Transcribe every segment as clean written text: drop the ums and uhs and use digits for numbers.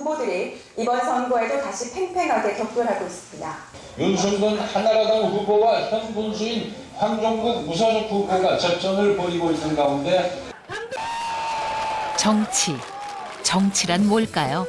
후보들이 이번 선거에도 다시 팽팽하게 격돌하고 있습니다. 윤승근 한나라당 후보와 현 군수인 황종국 무소속 후보가 접전을 벌이고 있는 가운데 정치란 뭘까요?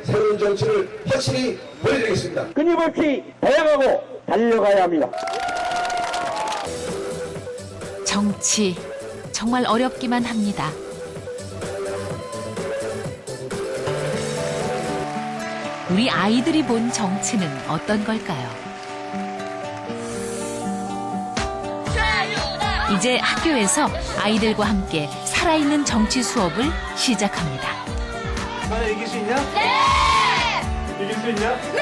새로운 정치를 확실히 보여드리겠습니다. 끊임없이 다양하고 달려가야 합니다. 정치, 정말 어렵기만 합니다. 우리 아이들이 본 정치는 어떤 걸까요? 이제 학교에서 아이들과 함께 살아있는 정치 수업을 시작합니다. 너네 이길 수 있냐? 네! 이길 수 있냐? 네!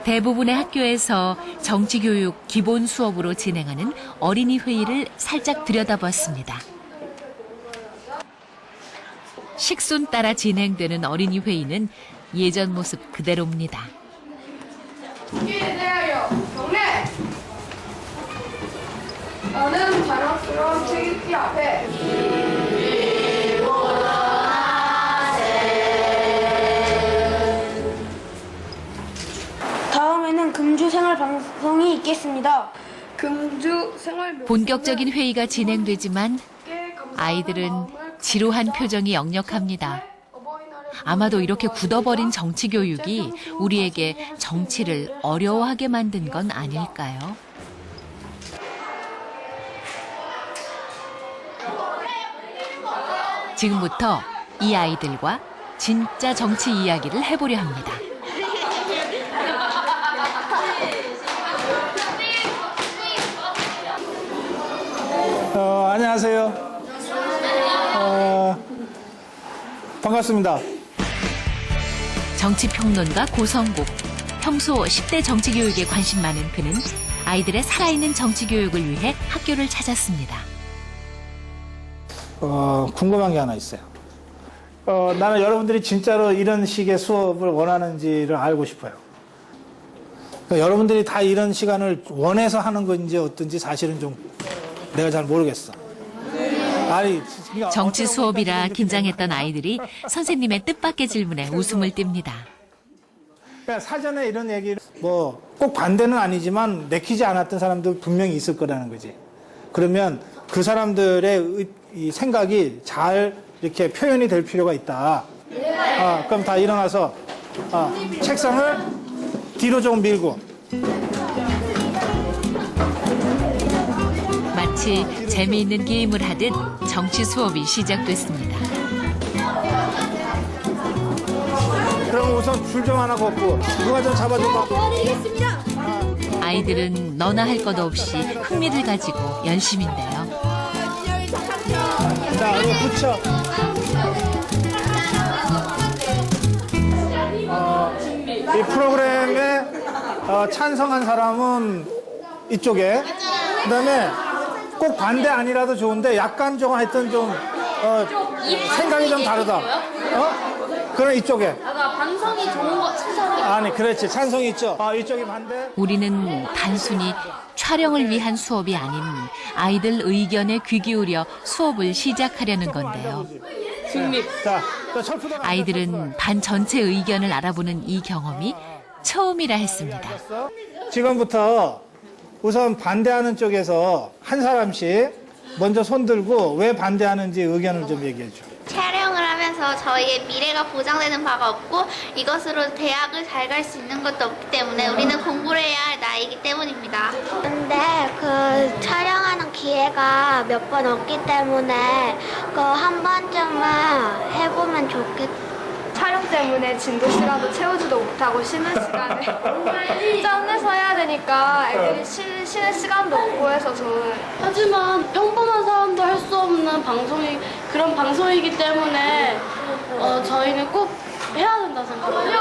대부분의 학교에서 정치교육 기본 수업으로 진행하는 어린이 회의를 살짝 들여다봤습니다. 식순 따라 진행되는 어린이 회의는 예전 모습 그대로입니다. 이에 대하여 경례! 나는 자랑스러운 책임기 앞에 다음에는 금주 생활 방송이 있겠습니다. 금주 생활 본격적인 회의가 진행되지만 아이들은 지루한 표정이 역력합니다. 아마도 이렇게 굳어버린 정치 교육이 우리에게 정치를 어려워하게 만든 건 아닐까요? 지금부터 이 아이들과 진짜 정치 이야기를 해보려 합니다. 안녕하세요. 반갑습니다. 정치평론가 고성국. 평소 10대 정치교육에 관심 많은 그는 아이들의 살아있는 정치교육을 위해 학교를 찾았습니다. 궁금한 게 하나 있어요. 나는 여러분들이 진짜로 이런 식의 수업을 원하는지를 알고 싶어요. 그러니까 여러분들이 다 이런 시간을 원해서 하는 건지 어떤지 사실은 좀 내가 잘 모르겠어. 아니, 그러니까 정치 수업이라 긴장했던 아이들이 선생님의 뜻밖의 질문에 웃음을 띱니다. 그러니까 사전에 이런 얘기를 뭐 꼭 반대는 아니지만 내키지 않았던 사람도 분명히 있을 거라는 거지. 그러면 그 사람들의 이 생각이 잘 이렇게 표현이 될 필요가 있다. 그럼 다 일어나서 책상을 뒤로 좀 밀고. 마치 재미있는 게임을 하듯 정치 수업이 시작됐습니다. 그럼 우선 줄 좀 하나 걷고 누가 좀 잡아줘봐. 아이들은 너나 할 것 없이 흥미를 가지고 열심인데요. 자, 이거 붙여. 이 프로그램에 찬성한 사람은 이쪽에, 그다음에 꼭 반대 아니라도 좋은데 약간 좀 하여튼 좀 생각이 좀 다르다. 그럼 이쪽에. 방송이 좋은 거 찬성이 아니, 그렇지. 찬성이 있죠. 이쪽이 반대. 우리는 단순히 촬영을 위한 수업이 아닌 아이들 의견에 귀 기울여 수업을 시작하려는 건데요. 자, 철푸덕. 아이들은 반 전체 의견을 알아보는 이 경험이 처음이라 했습니다. 지금부터 우선 반대하는 쪽에서 한 사람씩 먼저 손 들고 왜 반대하는지 의견을 좀 얘기해 줘. 촬영을 하면서 저희의 미래가 보장되는 바가 없고 이것으로 대학을 잘 갈 수 있는 것도 없기 때문에 우리는 공부를 해야 할 나이기 때문입니다. 근데 그 촬영하는 기회가 몇 번 없기 때문에 그 한 번쯤은 해보면 좋겠다. 촬영 때문에 진도 시간도 채우지도 못하고 쉬는 시간에 짬내서 해야 되니까 애들이 쉬는 시간도 없고 해서 저는 하지만 평범한 사람도 할 수 없는 그런 방송이기 때문에 저희는 꼭 해야 된다 생각해요.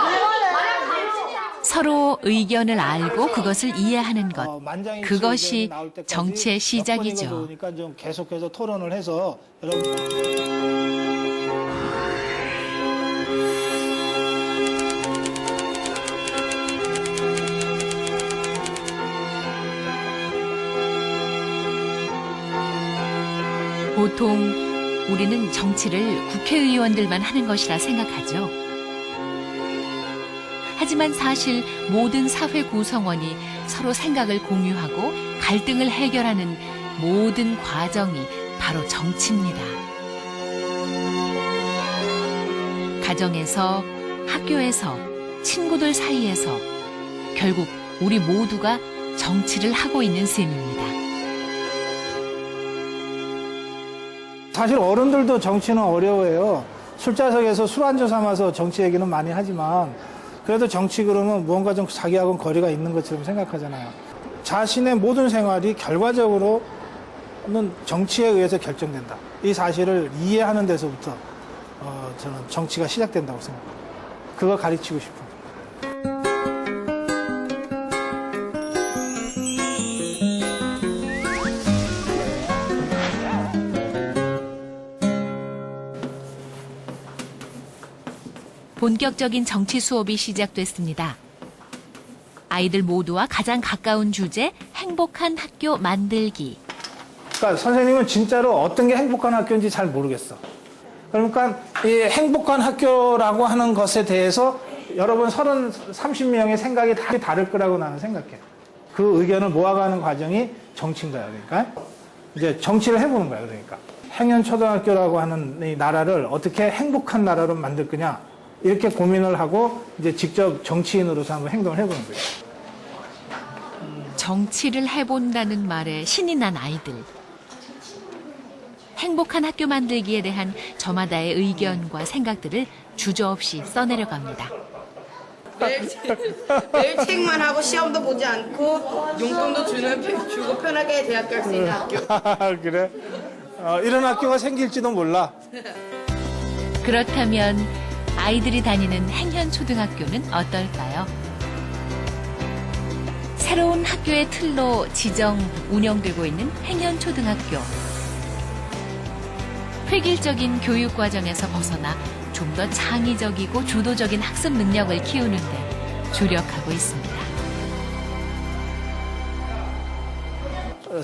서로 의견을 알고 그것을 이해하는 것. 만장일치 그것이 의견이 나올 때까지 정치의 시작이죠. 여건이고 좋으니까 좀 계속해서 토론을 해서 여러분. 보통 우리는 정치를 국회의원들만 하는 것이라 생각하죠. 하지만 사실 모든 사회 구성원이 서로 생각을 공유하고 갈등을 해결하는 모든 과정이 바로 정치입니다. 가정에서, 학교에서, 친구들 사이에서 결국 우리 모두가 정치를 하고 있는 셈입니다. 사실 어른들도 정치는 어려워해요. 술자석에서 술 안주 삼아서 정치 얘기는 많이 하지만 그래도 정치 그러면 무언가 좀 자기하고는 거리가 있는 것처럼 생각하잖아요. 자신의 모든 생활이 결과적으로는 정치에 의해서 결정된다. 이 사실을 이해하는 데서부터 저는 정치가 시작된다고 생각합니다. 그거 가르치고 싶어요. 본격적인 정치 수업이 시작됐습니다. 아이들 모두와 가장 가까운 주제, 행복한 학교 만들기. 그러니까 선생님은 진짜로 어떤 게 행복한 학교인지 잘 모르겠어. 그러니까 이 행복한 학교라고 하는 것에 대해서 여러분 30명의 생각이 다 다를 거라고 나는 생각해. 그 의견을 모아가는 과정이 정치인 거야. 그러니까 이제 정치를 해보는 거야. 그러니까 행연초등학교라고 하는 이 나라를 어떻게 행복한 나라로 만들 거냐. 이렇게 고민을 하고 이제 직접 정치인으로서 한번 행동을 해보는 거예요. 정치를 해본다는 말에 신이 난 아이들. 행복한 학교 만들기에 대한 저마다의 의견과 생각들을 주저없이 써내려갑니다. 매일 책만 하고 시험도 보지 않고 용돈도 주고 편하게 대학 갈 수 있는 학교. 그래? 이런 학교가 생길지도 몰라. 그렇다면 아이들이 다니는 행현초등학교는 어떨까요? 새로운 학교의 틀로 운영되고 있는 행현초등학교. 획일적인 교육 과정에서 벗어나 좀 더 창의적이고 주도적인 학습 능력을 키우는 데 주력하고 있습니다.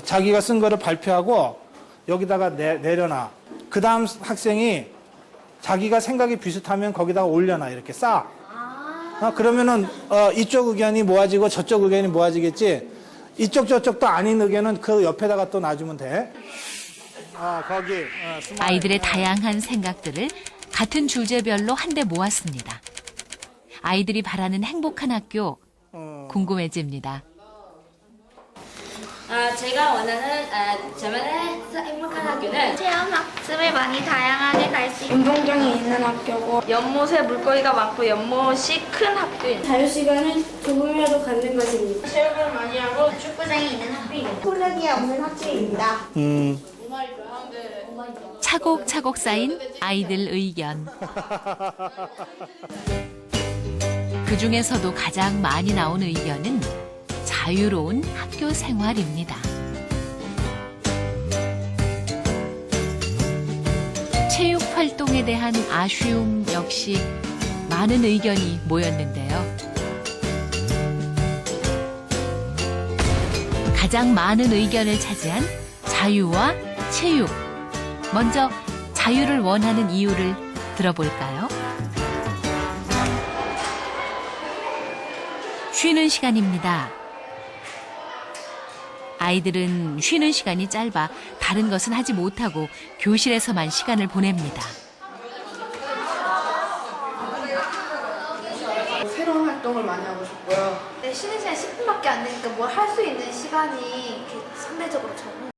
자기가 쓴 거를 발표하고 여기다가 내려놔. 그 다음 학생이 자기가 생각이 비슷하면 거기다가 올려놔. 이렇게 쌓아. 그러면은 이쪽 의견이 모아지고 저쪽 의견이 모아지겠지. 이쪽 저쪽도 아닌 의견은 그 옆에다가 또 놔주면 돼. 거기. 아이들의 다양한 생각들을 같은 주제별로 한데 모았습니다. 아이들이 바라는 행복한 학교 궁금해집니다. 제가 원하는 저만의 행복한 학교는 체험 학습을 많이 다양하게 갈 수 있는 운동장이 있는 학교고 연못에 물고기가 많고 연못이 큰 학교입니다. 자유시간을 조금이라도 갖는 것입니다. 체육을 많이 하고 축구장이 있는 학교입니다. 소력이 없는 학교입니다. 차곡차곡 쌓인 아이들 의견. 그 중에서도 가장 많이 나온 의견은 자유로운 학교 생활입니다. 체육 활동에 대한 아쉬움 역시 많은 의견이 모였는데요. 가장 많은 의견을 차지한 자유와 체육. 먼저 자유를 원하는 이유를 들어볼까요? 쉬는 시간입니다. 아이들은 쉬는 시간이 짧아 다른 것은 하지 못하고 교실에서만 시간을 보냅니다. 새로운 활동을 많이 하고 싶고요. 쉬는 시간 10분밖에 안 되니까 뭘 할 수 있는 시간이